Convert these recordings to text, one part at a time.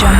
Holy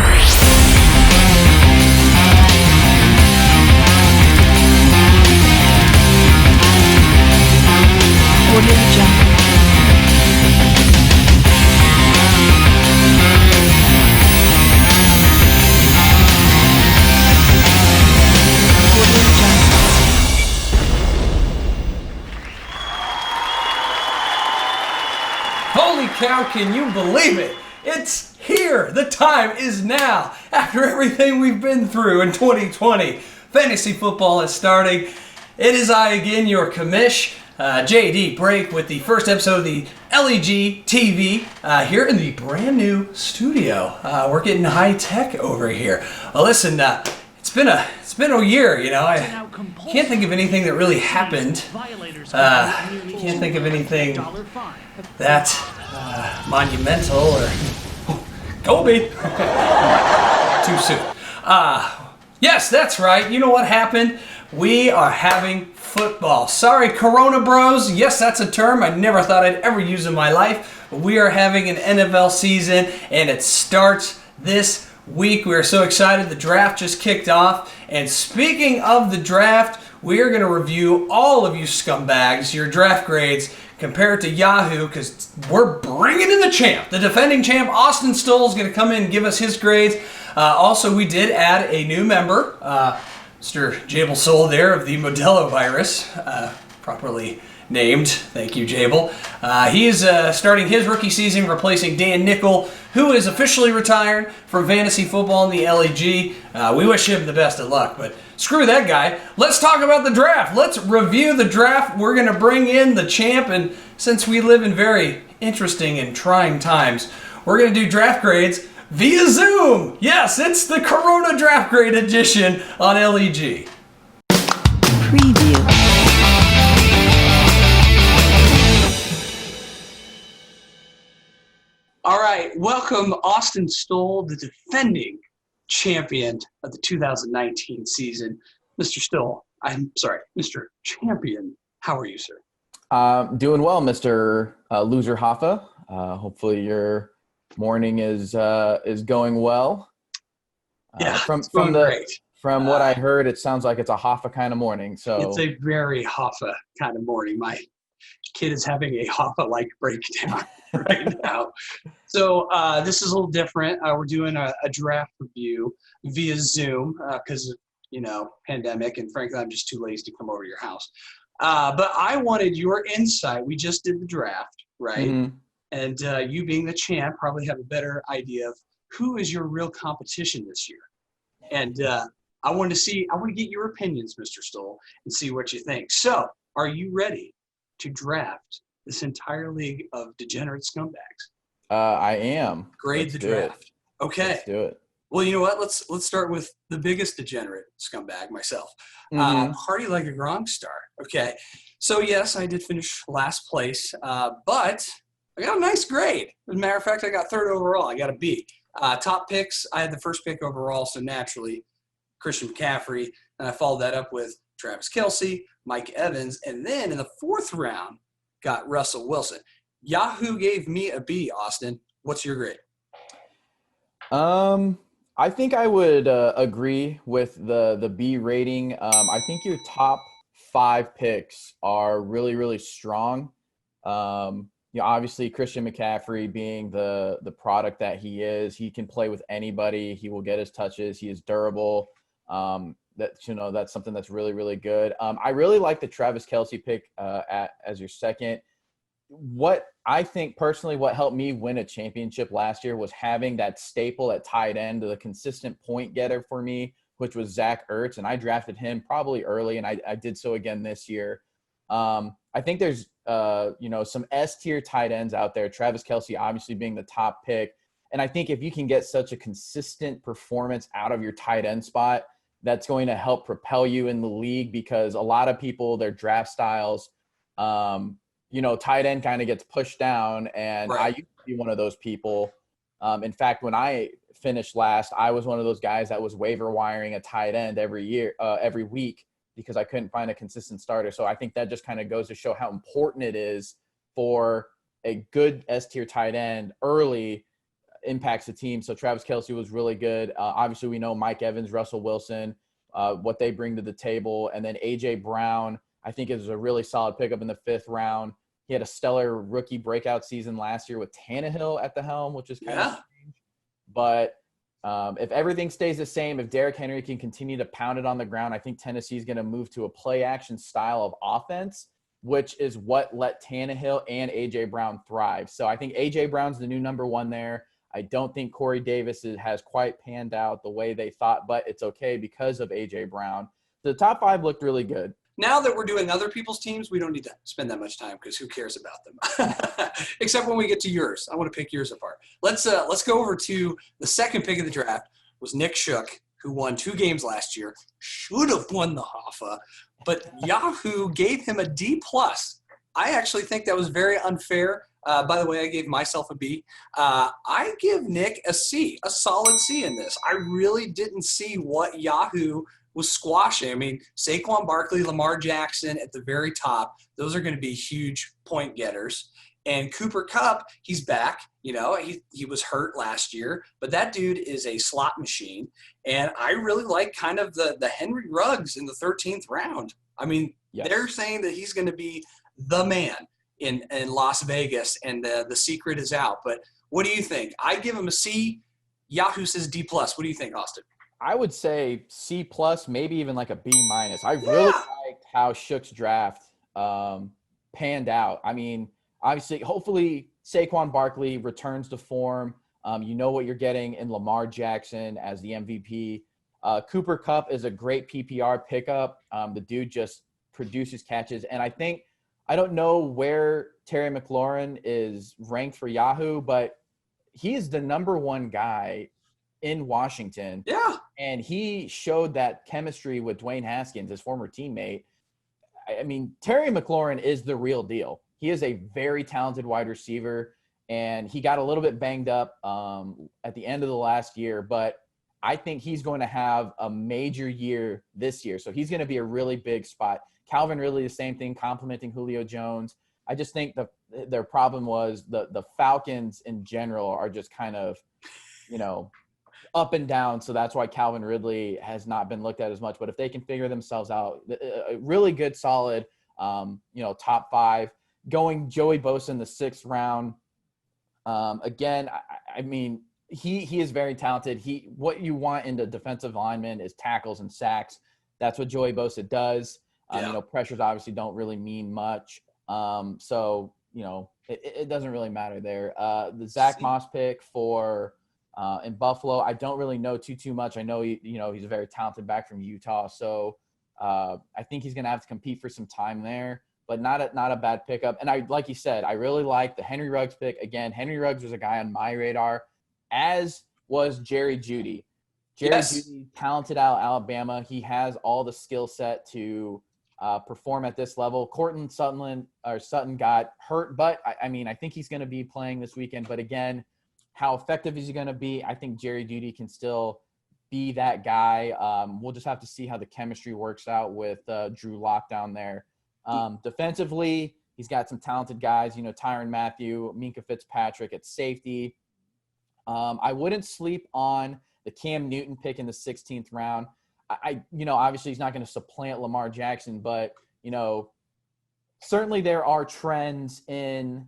cow, can you believe it? It's here. The time is now. After everything we've been through in 2020, fantasy football is starting. It is I again, your commish, JD Break, with the first episode of the LEG TV here in the brand new studio. We're getting high tech over here. Well, listen, it's been a year, you know. I can't think of anything that really happened. Can't think of anything that monumental or Kobe. Too soon. Yes, that's right. You know what happened? We are having football. Sorry, Corona Bros. Yes, that's a term I never thought I'd ever use in my life. But we are having an NFL season, and it starts this week. We are so excited. The draft just kicked off. And speaking of the draft, we are going to review all of you scumbags, your draft grades, compared to Yahoo, because we're bringing in the champ. The defending champ, Austin Stoll, is going to come in and give us his grades. Also, we did add a new member, Mr. Jabel Soul there of the Modelo virus, properly named. Thank you, Jabel. He is starting his rookie season, replacing Dan Nickel, who is officially retired from fantasy football in the LEG. We wish him the best of luck, but screw that guy. Let's talk about the draft. Let's review the draft. We're going to bring in the champ, and since we live in very interesting and trying times, we're going to do draft grades via Zoom. Yes, it's the Corona Draft Grade Edition on LEG. Preview. All right, welcome Austin Stoll, the defending champion of the 2019 season. Mr. Stoll, Mr. Champion, how are you, sir? Doing well, Mr. Loser Hoffa. Hopefully your morning is going well. Yeah, from great. From what I heard, it sounds like it's a Hoffa kind of morning. So it's a very Hoffa kind of morning. My kid is having a Hoffa-like breakdown right now. So this is a little different. We're doing a draft review via Zoom because pandemic, and frankly, I'm just too lazy to come over to your house. But I wanted your insight. We just did the draft, right? Mm-hmm. And you being the champ probably have a better idea of who is your real competition this year. And I want to get your opinions, Mr. Stoll, and see what you think. So are you ready to draft this entire league of degenerate scumbags? I am. Grade Let's the do draft. it. Okay. Let's do it. Well, you know what? Let's start with the biggest degenerate scumbag, myself. Mm-hmm. Party like a Gronk star. Okay. So, yes, I did finish last place, but I got a nice grade. As a matter of fact, I got third overall. I got a B. Top picks, I had the first pick overall, so naturally Christian McCaffrey, and I followed that up with Travis Kelce, Mike Evans, and then in the fourth round got Russell Wilson. Yahoo gave me a B, Austin. What's your grade? I think I would agree with the B rating. I think your top 5 picks are really, really strong. Obviously Christian McCaffrey being the product that he is, he can play with anybody. He will get his touches. He is durable. That's something that's really, really good. I really like the Travis Kelce pick as your second. What I think personally, what helped me win a championship last year was having that staple at tight end, the consistent point getter for me, which was Zach Ertz. And I drafted him probably early, and I did so again this year. I think there's, some S-tier tight ends out there, Travis Kelce obviously being the top pick. And I think if you can get such a consistent performance out of your tight end spot, that's going to help propel you in the league, because a lot of people, their draft styles, tight end kind of gets pushed down, and right. I used to be one of those people. In fact, when I finished last, I was one of those guys that was waiver wiring a tight end every week, because I couldn't find a consistent starter. So I think that just kind of goes to show how important it is for a good S-tier tight end early impacts the team. So Travis Kelce was really good. Obviously, we know Mike Evans, Russell Wilson, what they bring to the table. And then A.J. Brown, I think, is a really solid pickup in the 5th round. He had a stellar rookie breakout season last year with Tannehill at the helm, which is kind of strange. But if everything stays the same, if Derrick Henry can continue to pound it on the ground, I think Tennessee is going to move to a play-action style of offense, which is what let Tannehill and A.J. Brown thrive. So I think A.J. Brown's the new number 1 there. I don't think Corey Davis has quite panned out the way they thought, but it's okay because of A.J. Brown. The top 5 looked really good. Now that we're doing other people's teams, we don't need to spend that much time because who cares about them? Except when we get to yours. I want to pick yours apart. Let's go over to the second pick of the draft was Nick Shook, who won 2 games last year. Should have won the Hoffa, but Yahoo gave him a D+. I actually think that was very unfair. By the way, I gave myself a B. I give Nick a C, a solid C in this. I really didn't see what Yahoo was squashing. I mean, Saquon Barkley, Lamar Jackson at the very top, those are going to be huge point getters. And Cooper Kupp, he's back. You know, he was hurt last year, but that dude is a slot machine. And I really like kind of the Henry Ruggs in the 13th round. I mean, They're saying that he's going to be the man in Las Vegas, and the secret is out. But what do you think? I give him a C. Yahoo says D+. What do you think, Austin? I would say C+, maybe even like a B-. I really liked how Shook's draft panned out. I mean, obviously, hopefully Saquon Barkley returns to form. You know what you're getting in Lamar Jackson as the MVP. Cooper Kupp is a great PPR pickup. The dude just produces catches. And I don't know where Terry McLaurin is ranked for Yahoo, but he is the number 1 guy in Washington. Yeah. And he showed that chemistry with Dwayne Haskins, his former teammate. I mean, Terry McLaurin is the real deal. He is a very talented wide receiver, and he got a little bit banged up at the end of the last year, but I think he's going to have a major year this year. So he's going to be a really big spot. Calvin Ridley, the same thing, complimenting Julio Jones. I just think their problem was the Falcons in general are just kind of, up and down. So that's why Calvin Ridley has not been looked at as much. But if they can figure themselves out, a really good, solid, top 5. Going Joey Bosa in the 6th round. Again, I mean, he is very talented. What you want in the defensive lineman is tackles and sacks. That's what Joey Bosa does. Pressures obviously don't really mean much. So it doesn't really matter there. The Zach Moss pick for in Buffalo, I don't really know too much. I know he's a very talented back from Utah, so I think he's going to have to compete for some time there. But not a bad pickup. And like you said, I really like the Henry Ruggs pick. Again, Henry Ruggs was a guy on my radar, as was Jerry Jeudy. Jeudy, talented out of Alabama. He has all the skill set to perform at this level. Cortland Sutton got hurt, but I think he's going to be playing this weekend. But again, how effective is he going to be? I think Jerry Jeudy can still be that guy. We'll just have to see how the chemistry works out with Drew Lock down there. Defensively, he's got some talented guys, Tyrann Mathieu, Minkah Fitzpatrick at safety. I wouldn't sleep on the Cam Newton pick in the 16th round. Obviously he's not going to supplant Lamar Jackson, but, certainly there are trends in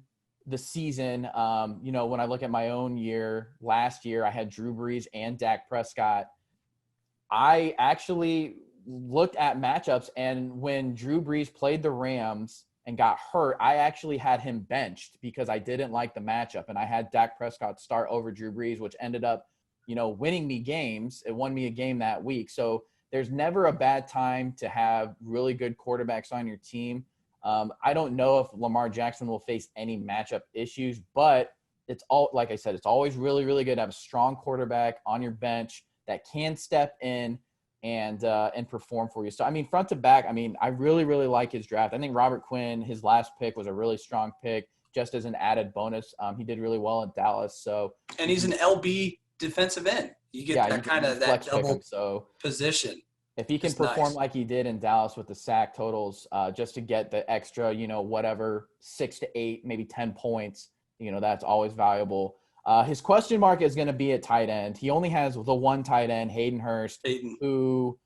the season. When I look at my own year, last year I had Drew Brees and Dak Prescott. I actually looked at matchups, and when Drew Brees played the Rams and got hurt, I actually had him benched because I didn't like the matchup, and I had Dak Prescott start over Drew Brees, which ended up, winning me games. It won me a game that week. So there's never a bad time to have really good quarterbacks on your team. I don't know if Lamar Jackson will face any matchup issues, but like I said, it's always really, really good to have a strong quarterback on your bench that can step in and perform for you. So, front to back, I really, really like his draft. I think Robert Quinn, his last pick, was a really strong pick, just as an added bonus. He did really well in Dallas. And he's an LB defensive end. You get that double position. If he can perform like he did in Dallas with the sack totals, just to get the extra, 6 to 8, maybe 10 points, that's always valuable. His question mark is going to be at tight end. He only has the one tight end, Hayden Hurst, who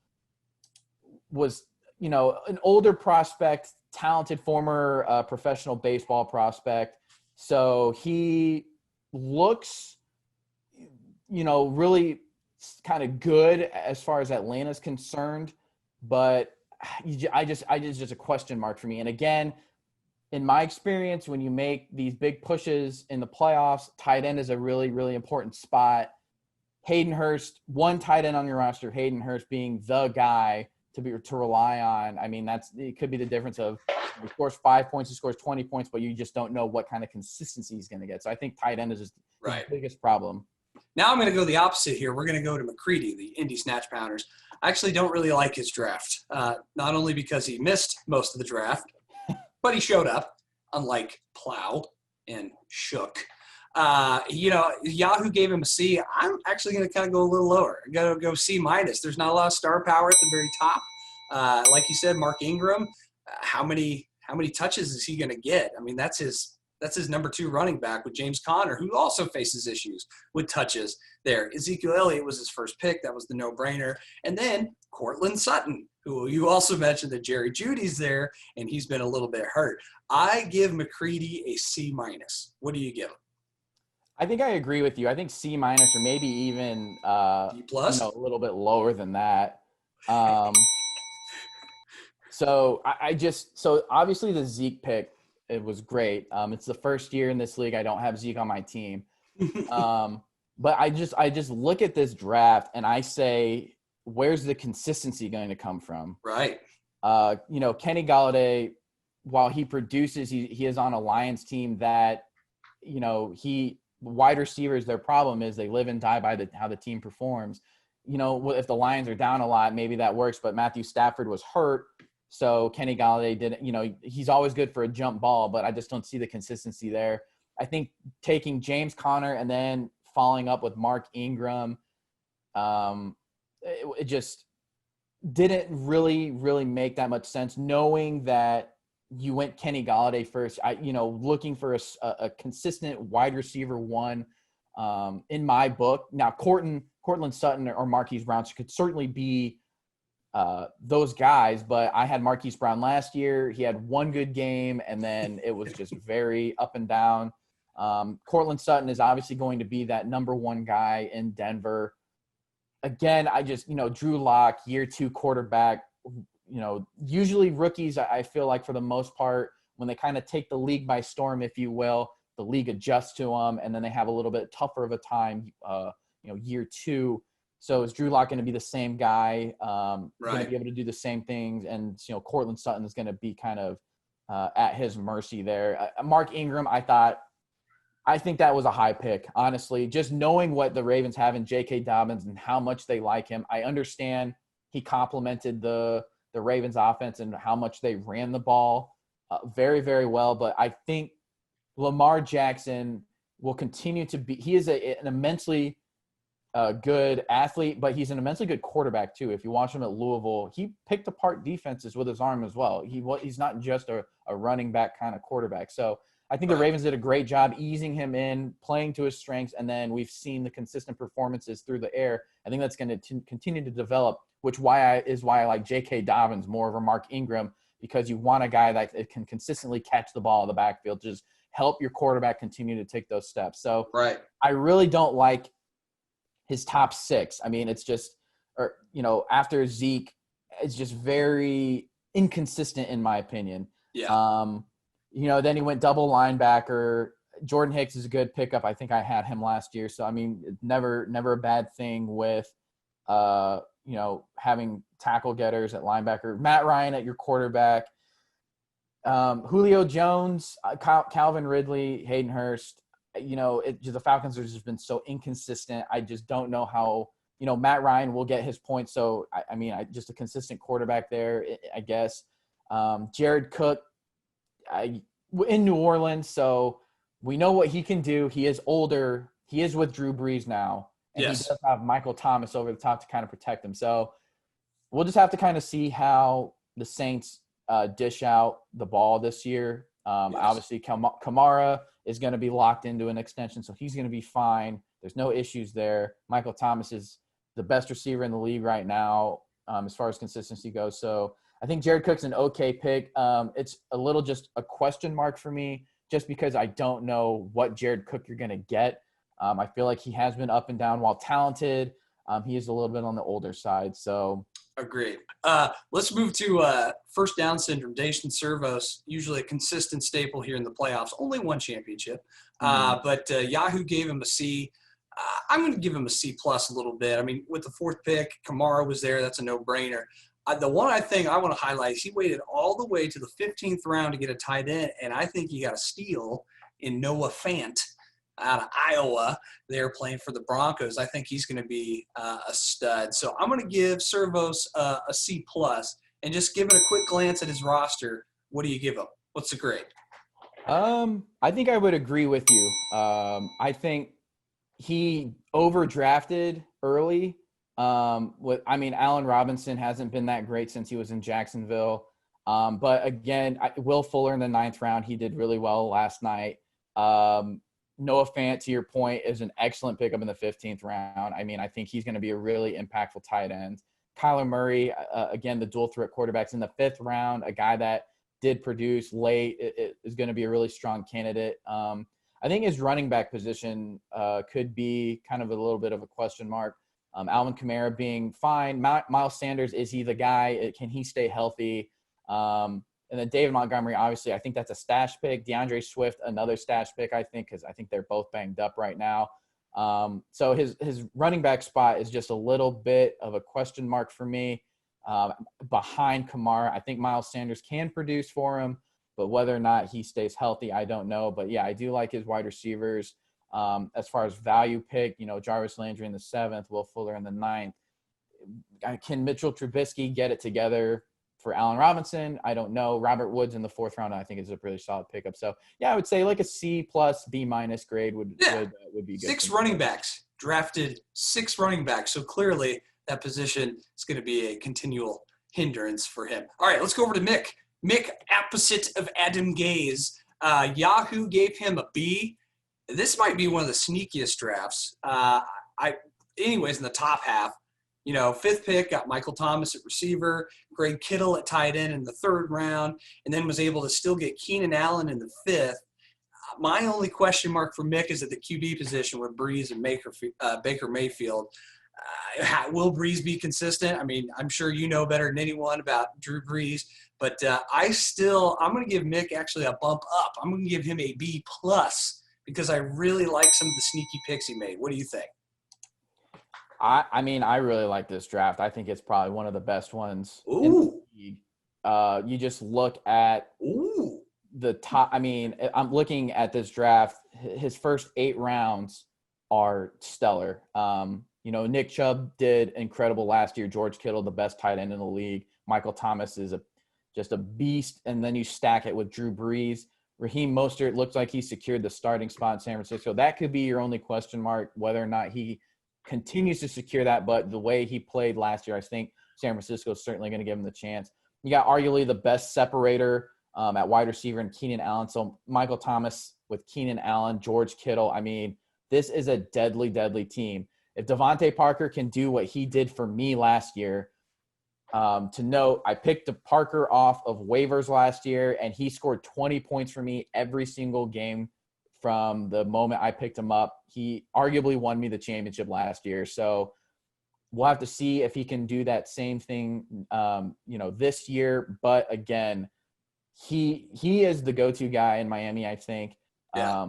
was, an older prospect, talented former professional baseball prospect. So he looks, really kind of good as far as Atlanta's concerned, but I just a question mark for me. And again, in my experience, when you make these big pushes in the playoffs, tight end is a really, really important spot. Hayden Hurst, one tight end on your roster, Hayden Hurst being the guy to rely on. I mean, it could be the difference of he scores 5 points, he scores 20 points, but you just don't know what kind of consistency he's going to get. So I think tight end is just the biggest problem. Now I'm going to go the opposite here. We're going to go to McCready, the Indy Snatch Pounders. I actually don't really like his draft, not only because he missed most of the draft, but he showed up, unlike Plow and Shook. Yahoo gave him a C. I'm actually going to kind of go a little lower. I'm going to go C-. There's not a lot of star power at the very top. Like you said, Mark Ingram, how many touches is he going to get? I mean, that's his number 2 running back with James Conner, who also faces issues with touches there. Ezekiel Elliott was his first pick. That was the no-brainer. And then Cortland Sutton, who you also mentioned that Jerry Judy's there, and he's been a little bit hurt. I give McCready a C-. What do you give him? I think I agree with you. I think C- or maybe even D+, a little bit lower than that. So obviously the Zeke pick, it was great. It's the first year in this league I don't have Zeke on my team. But I just look at this draft and I say, where's the consistency going to come from? Right. Kenny Golladay, while he produces, he is on a Lions team that, wide receivers, their problem is they live and die by how the team performs. If the Lions are down a lot, maybe that works, but Matthew Stafford was hurt. So Kenny Golladay didn't, he's always good for a jump ball, but I just don't see the consistency there. I think taking James Conner and then following up with Mark Ingram, it just didn't really, really make that much sense, knowing that you went Kenny Golladay first. Looking for a consistent wide receiver one in my book. Now, Cortland Sutton or Marquise Brown could certainly be those guys, but I had Marquise Brown last year. He had one good game, and then it was just very up and down. Cortland Sutton is obviously going to be that number 1 guy in Denver. Again, I just, Drew Lock, year 2 quarterback. Usually rookies, I feel like for the most part, when they kind of take the league by storm, if you will, the league adjusts to them, and then they have a little bit tougher of a time, year 2. So is Drew Lock going to be the same guy, going to be able to do the same things? And, Cortland Sutton is going to be kind of at his mercy there. Mark Ingram, I think that was a high pick, honestly. Just knowing what the Ravens have in J.K. Dobbins and how much they like him, I understand he complemented the Ravens offense and how much they ran the ball very, very well. But I think Lamar Jackson will continue to be – he is an immensely good athlete, but he's an immensely good quarterback too. If you watch him at Louisville, he picked apart defenses with his arm as well. He's not just a running back kind of quarterback. So I think the Ravens did a great job easing him in, playing to his strengths, and then we've seen the consistent performances through the air. I think that's going to continue to develop, which is why I like J.K. Dobbins more over Mark Ingram, because you want a guy that can consistently catch the ball in the backfield, just help your quarterback continue to take those steps. So I really don't like his top 6. I mean, it's just, after Zeke, it's just very inconsistent in my opinion. Yeah. Then he went double linebacker. Jordan Hicks is a good pickup. I think I had him last year. So, I mean, never a bad thing with, having tackle getters at linebacker. Matt Ryan at your quarterback. Julio Jones, Calvin Ridley, Hayden Hurst. The Falcons have just been so inconsistent. I just don't know how, Matt Ryan will get his points. So, just a consistent quarterback there, I guess. Jared Cook, in New Orleans, so we know what he can do. He is older. He is with Drew Brees now. And he does have Michael Thomas over the top to kind of protect him. So we'll just have to kind of see how the Saints dish out the ball this year. Obviously, Kamara is going to be locked into an extension, so he's going to be fine. There's no issues there. Michael Thomas is the best receiver in the league right now as far as consistency goes. So I think Jared Cook's an okay pick. It's a little just a question mark for me just because I don't know what Jared Cook you're going to get. I feel like he has been up and down while talented. He is a little bit on the older side. So agreed. Let's move to first down syndrome. Dayton Servos, usually a consistent staple here in the playoffs. Only one championship. But Yahoo gave him a C. I'm going to give him a C plus a little bit. I mean, with the fourth pick, Kamara was there. That's a no-brainer. The one thing I want to highlight is he waited all the way to the 15th round to get a tight end, and I think he got a steal in Noah Fant out of Iowa. They're playing for the Broncos. I think he's going to be a stud. So I'm going to give Servos a C plus, and just giving a quick glance at his roster, what do you give him? What's the grade? I think I would agree with you. I think he overdrafted early. Allen Robinson hasn't been that great since he was in Jacksonville. But again, Will Fuller in the 9th round, he did really well last night. Noah Fant, to your point, is an excellent pickup in the 15th round. I mean, I think he's going to be a really impactful tight end. Kyler Murray, again, the dual threat quarterbacks in the 5th round, a guy that did produce late, is going to be a really strong candidate. I think his running back position could be kind of a little bit of a question mark. Alvin Kamara being fine. Miles Sanders, is he the guy? Can he stay healthy? And then David Montgomery, obviously, I think that's a stash pick. DeAndre Swift, another stash pick, I think, because I think they're both banged up right now. So his running back spot is just a little bit of a question mark for me. Behind Kamara, I think Miles Sanders can produce for him, but whether or not he stays healthy, I don't know. But, yeah, I do like his wide receivers. As far as value pick, Jarvis Landry in the 7th, Will Fuller in the 9th. Can Mitchell Trubisky get it together for Allen Robinson? I don't know. Robert Woods in the 4th round, I think, is a really solid pickup. So, yeah, I would say like a C plus, B minus grade would be good. 6 running backs, drafted 6 running backs. So clearly that position is going to be a continual hindrance for him. All right, let's go over to Mick. Mick, opposite of Adam Gaze. Yahoo gave him a B. This might be one of the sneakiest drafts. Anyways, in the top half, 5th pick, got Michael Thomas at receiver, Greg Kittle at tight end in the 3rd round, and then was able to still get Keenan Allen in the 5th. My only question mark for Mick is at the QB position with Breeze and Baker Mayfield. Will Breeze be consistent? I mean, I'm sure you know better than anyone about Drew Brees, but I'm going to give Mick actually a bump up. I'm going to give him a B plus because I really like some of the sneaky picks he made. What do you think? I really like this draft. I think it's probably one of the best ones in the league. You just look at the top. I mean, I'm looking at this draft. His first 8 rounds are stellar. Nick Chubb did incredible last year. George Kittle, the best tight end in the league. Michael Thomas is just a beast. And then you stack it with Drew Brees. Raheem Mostert looks like he secured the starting spot in San Francisco. That could be your only question mark, whether or not he continues to secure that. But the way he played last year, I think San Francisco is certainly going to give him the chance. You got arguably the best separator at wide receiver in Keenan Allen. So Michael Thomas with Keenan Allen, George Kittle. I mean, this is a deadly, deadly team. If Devontae Parker can do what he did for me last year, to note, I picked Parker off of waivers last year, and he scored 20 points for me every single game from the moment I picked him up. He arguably won me the championship last year. So we'll have to see if he can do that same thing, this year. But again, he is the go-to guy in Miami, I think. Yeah.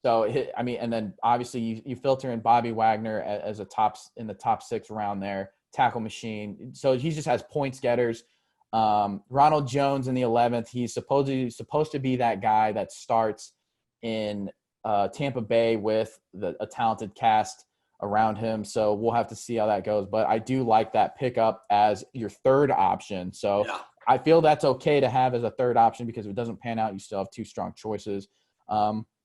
And then obviously you filter in Bobby Wagner as in the top 6 round there, tackle machine. So he just has points getters. Ronald Jones in the 11th, he's supposed to be that guy that starts in Tampa Bay with a talented cast around him. So we'll have to see how that goes. But I do like that pickup as your 3rd option. So yeah. I feel that's okay to have as a 3rd option because if it doesn't pan out, you still have 2 strong choices.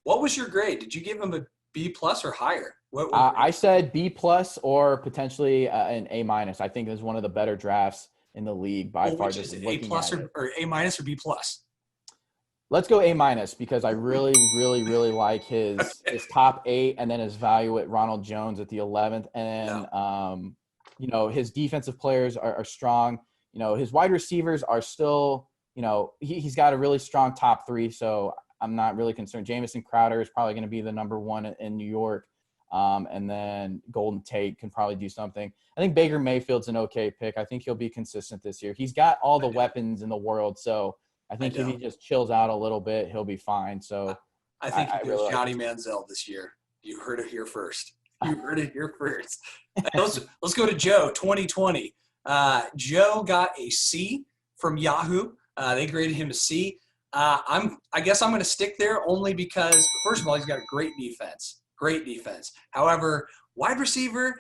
What was your grade? Did you give him a B plus or higher? I said B plus or potentially an A minus. I think it was one of the better drafts in the league by far. Which is A plus or A minus or B plus? Let's go A- because I really, really, really like his top 8 and then his value at Ronald Jones at the 11th. And Yeah. his defensive players are strong. His wide receivers are still, he's got a really strong top 3. So I'm not really concerned. Jamison Crowder is probably going to be the number 1 in New York. And then Golden Tate can probably do something. I think Baker Mayfield's an okay pick. I think he'll be consistent this year. He's got all the weapons in the world. So I think if he just chills out a little bit, he'll be fine. So I think he I goes really like Johnny it. Manziel this year. You heard it here first. You heard it here first. Let's go to Joe, 2020. Joe got a C from Yahoo. They graded him a C. I guess I'm going to stick there only because, first of all, he's got a great defense. Great defense. However, wide receiver,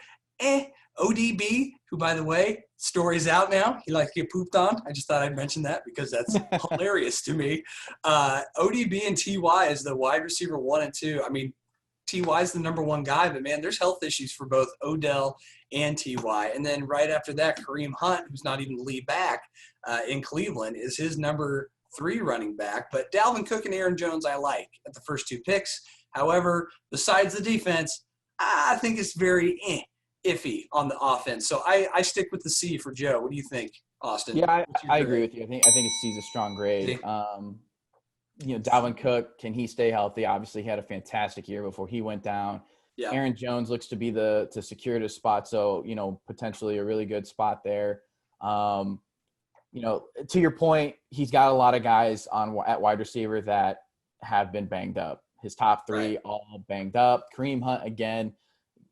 ODB, who, by the way, story's out now. He likes to get pooped on. I just thought I'd mention that because that's hilarious to me. ODB and TY is the wide receiver 1 and 2. I mean, TY is the number 1 guy, but, man, there's health issues for both Odell and TY. And then right after that, Kareem Hunt, who's not even the lead back in Cleveland, is his number 3 running back. But Dalvin Cook and Aaron Jones I like at the first 2 picks. However, besides the defense, I think it's very iffy on the offense. So I stick with the C for Joe. What do you think, Austin? Yeah, What's your I grade? agree with you. I think C's a strong grade. See? Dalvin Cook, can he stay healthy? Obviously, he had a fantastic year before he went down. Yeah. Aaron Jones looks to be to secure his spot, so potentially a really good spot there. To your point, he's got a lot of guys at wide receiver that have been banged up. His top 3 Right. all banged up. Kareem Hunt again.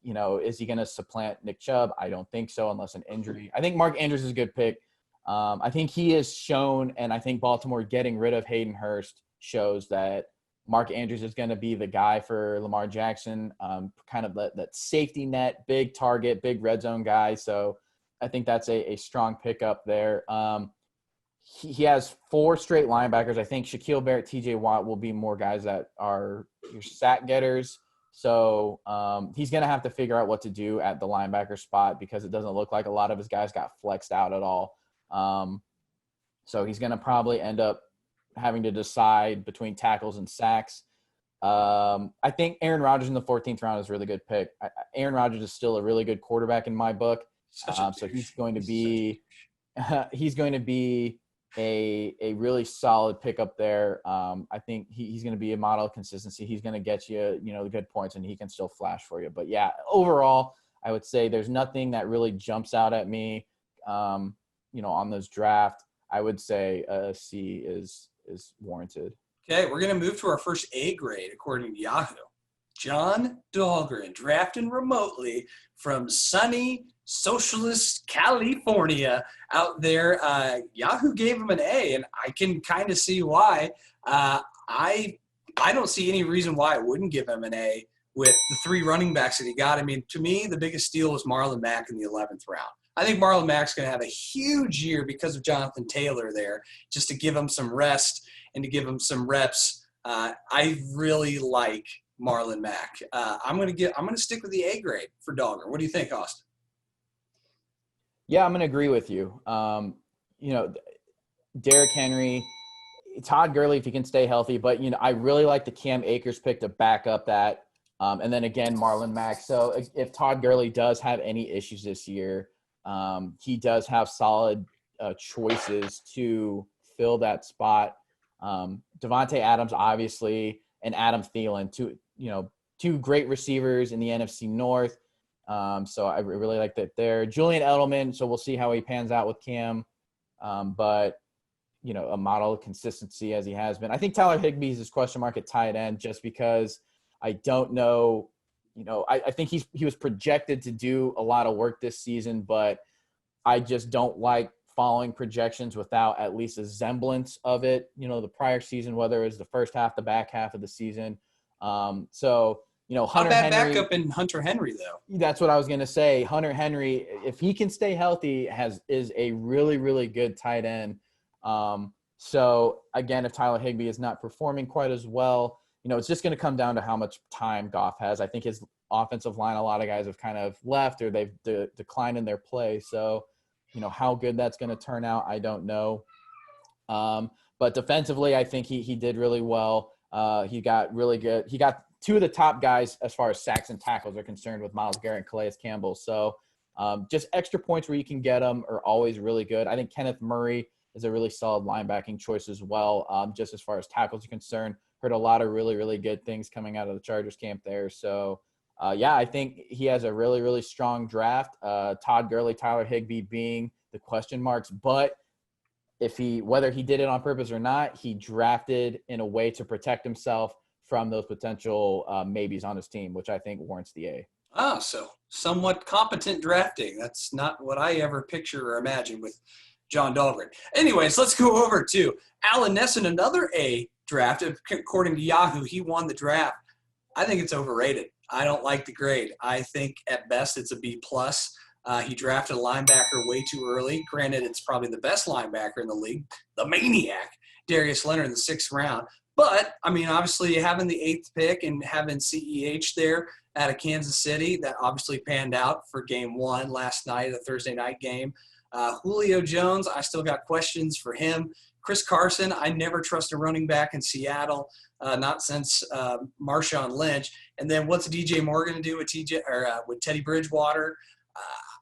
Is he going to supplant Nick Chubb? I don't think so, unless an injury. I think Mark Andrews is a good pick. I think he has shown, and I think Baltimore getting rid of Hayden Hurst shows that Mark Andrews is going to be the guy for Lamar Jackson, kind of that safety net, big target, big red zone guy. So I think that's a strong pickup there. He has 4 straight linebackers. I think Shaquille Barrett, TJ Watt will be more guys that are your sack getters. So he's going to have to figure out what to do at the linebacker spot because it doesn't look like a lot of his guys got flexed out at all. So he's going to probably end up having to decide between tackles and sacks. I think Aaron Rodgers in the 14th round is a really good pick. Aaron Rodgers is still a really good quarterback in my book. So he's going to be a really solid pickup there. I think he's going to be a model of consistency. He's going to get you, the good points, and he can still flash for you. But yeah, overall, I would say there's nothing that really jumps out at me, on this draft. I would say a C is warranted. Okay, we're going to move to our first A grade according to Yahoo. John Dahlgren, drafted remotely from sunny socialist California out there. Yahoo gave him an A, and I can kind of see why. I don't see any reason why I wouldn't give him an A with the 3 running backs that he got. I mean, to me, the biggest steal was Marlon Mack in the 11th round. I think Marlon Mack's going to have a huge year because of Jonathan Taylor there, just to give him some rest and to give him some reps. I really like Marlon Mack. I'm going to stick with the A grade for Dogger. What do you think, Austin? Yeah, I'm going to agree with you. Derrick Henry, Todd Gurley, if he can stay healthy, but I really like the Cam Akers pick to back up that. And then again, Marlon Mack. So if Todd Gurley does have any issues this year, he does have solid choices to fill that spot. Devontae Adams, obviously, and Adam Thielen, two great receivers in the NFC North. So I really like that there. Julian Edelman, so we'll see how he pans out with Cam. But a model of consistency as he has been. I think Tyler Higbee is his question mark at tight end just because I don't know. I think he was projected to do a lot of work this season, but I just don't like following projections without at least a semblance of it. The prior season, whether it was the first half, the back half of the season. Hunter Not bad Henry, backup in Hunter Henry, though. That's what I was going to say. Hunter Henry, if he can stay healthy, is a really, really good tight end. So again, if Tyler Higbee is not performing quite as well, it's just going to come down to how much time Goff has. I think his offensive line, a lot of guys have kind of left or they've declined in their play. So, how good that's going to turn out, I don't know. But defensively, I think he did really well. He got really good. He got two of the top guys as far as sacks and tackles are concerned with Myles Garrett and Calais Campbell. So just extra points where you can get them are always really good. I think Kenneth Murray is a really solid linebacking choice as well, just as far as tackles are concerned. Heard a lot of really, really good things coming out of the Chargers camp there. So, I think he has a really, really strong draft. Todd Gurley, Tyler Higbee being the question marks. But whether he did it on purpose or not, he drafted in a way to protect himself from those potential maybes on his team, which I think warrants the A. So somewhat competent drafting. That's not what I ever picture or imagine with John Dahlgren. Anyways, let's go over to Alan Nesson, another A draft. According to Yahoo, he won the draft. I think it's overrated. I don't like the grade. I think at best it's a B+. He drafted a linebacker way too early. Granted, it's probably the best linebacker in the league, the maniac, Darius Leonard in the 6th round. But, I mean, obviously having the 8th pick and having CEH there out of Kansas City, that obviously panned out for game 1 last night, a Thursday night game. Julio Jones, I still got questions for him. Chris Carson, I never trust a running back in Seattle, not since Marshawn Lynch. And then what's DJ Moore going to do with Teddy Bridgewater?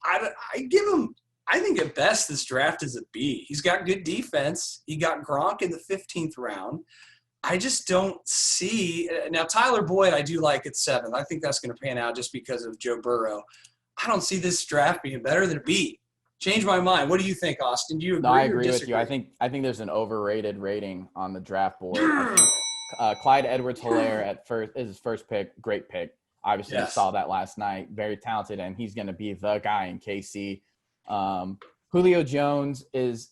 I give him – I think at best this draft is a B. He's got good defense. He got Gronk in the 15th round. I just don't see – now, Tyler Boyd I do like at 7th. I think that's going to pan out just because of Joe Burrow. I don't see this draft being better than a B. Change my mind. What do you think, Austin? Do you agree? No, I agree or with you. I think there's an overrated rating on the draft board. I think, Clyde Edwards-Helaire at first is his first pick. Great pick. Obviously, Yes. You saw that last night. Very talented, and he's going to be the guy in KC. Julio Jones is,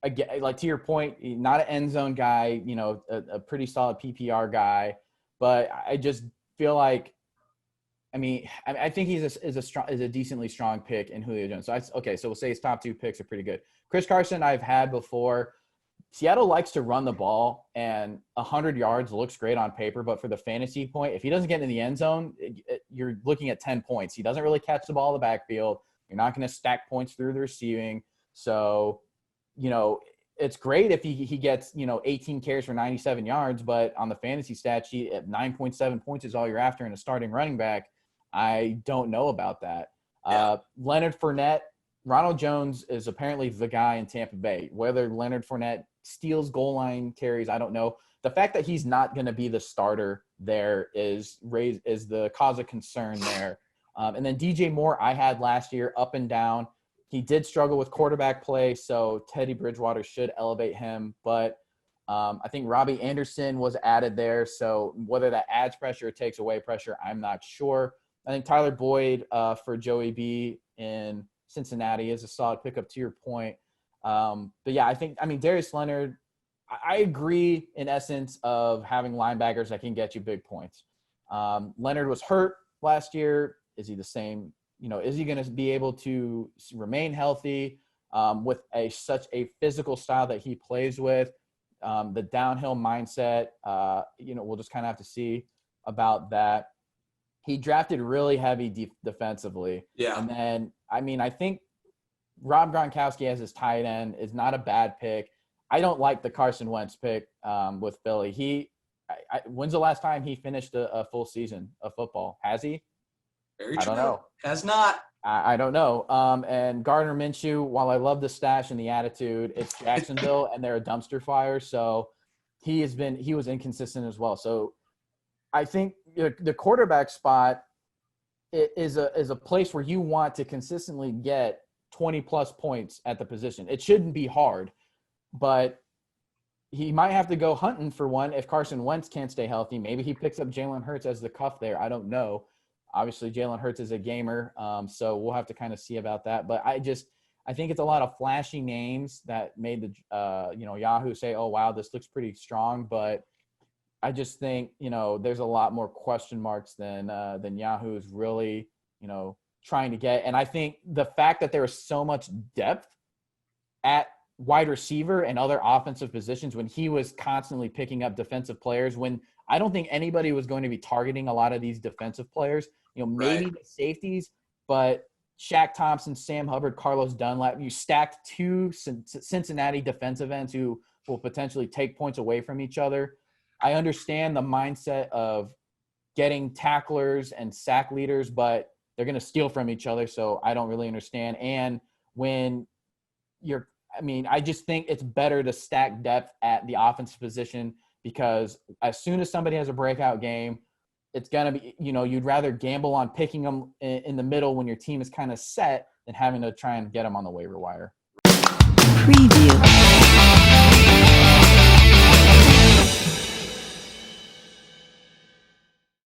again, like to your point, not an end zone guy. A pretty solid PPR guy, but I just feel like. I think he's a decently strong pick in Julio Jones. So we'll say his top 2 picks are pretty good. Chris Carson, I've had before. Seattle likes to run the ball, and 100 yards looks great on paper, but for the fantasy point, if he doesn't get in the end zone, you're looking at 10 points. He doesn't really catch the ball in the backfield. You're not going to stack points through the receiving. So, it's great if he gets, 18 carries for 97 yards, but on the fantasy stat sheet at 9.7 points is all you're after in a starting running back. I don't know about that. Leonard Fournette, Ronald Jones is apparently the guy in Tampa Bay. Whether Leonard Fournette steals goal line carries, I don't know. The fact that he's not going to be the starter there is the cause of concern there. And then DJ Moore, I had last year up and down. He did struggle with quarterback play, so Teddy Bridgewater should elevate him. But I think Robbie Anderson was added there, so whether that adds pressure or takes away pressure, I'm not sure. I think Tyler Boyd for Joey B in Cincinnati is a solid pickup to your point. But yeah, Darius Leonard, I agree in essence of having linebackers that can get you big points. Leonard was hurt last year. Is he the same? Is he going to be able to remain healthy with such a physical style that he plays with? The downhill mindset, we'll just kind of have to see about that. He drafted really heavy defensively. Yeah. And then, I think Rob Gronkowski as his tight end is not a bad pick. I don't like the Carson Wentz pick with Philly. When's the last time he finished a full season of football? Has he? Very true. I don't know. Has not. I don't know. And Gardner Minshew, while I love the stash and the attitude, it's Jacksonville and they're a dumpster fire. So he was inconsistent as well. So I think the quarterback spot is a place where you want to consistently get 20 plus points at the position. It shouldn't be hard, but he might have to go hunting for one if Carson Wentz can't stay healthy. Maybe he picks up Jalen Hurts as the cuff there. I don't know. Obviously, Jalen Hurts is a gamer, so we'll have to kind of see about that. But I think it's a lot of flashy names that made the Yahoo say, "Oh wow, this looks pretty strong." But I just think there's a lot more question marks than Yahoo is really trying to get. And I think the fact that there is so much depth at wide receiver and other offensive positions when he was constantly picking up defensive players, when I don't think anybody was going to be targeting a lot of these defensive players, maybe the safeties, but Shaq Thompson, Sam Hubbard, Carlos Dunlap, you stacked 2 Cincinnati defensive ends who will potentially take points away from each other. I understand the mindset of getting tacklers and sack leaders, but they're going to steal from each other. So I don't really understand. And when I just think it's better to stack depth at the offensive position, because as soon as somebody has a breakout game, it's going to be, you'd rather gamble on picking them in the middle when your team is kind of set than having to try and get them on the waiver wire. Preview.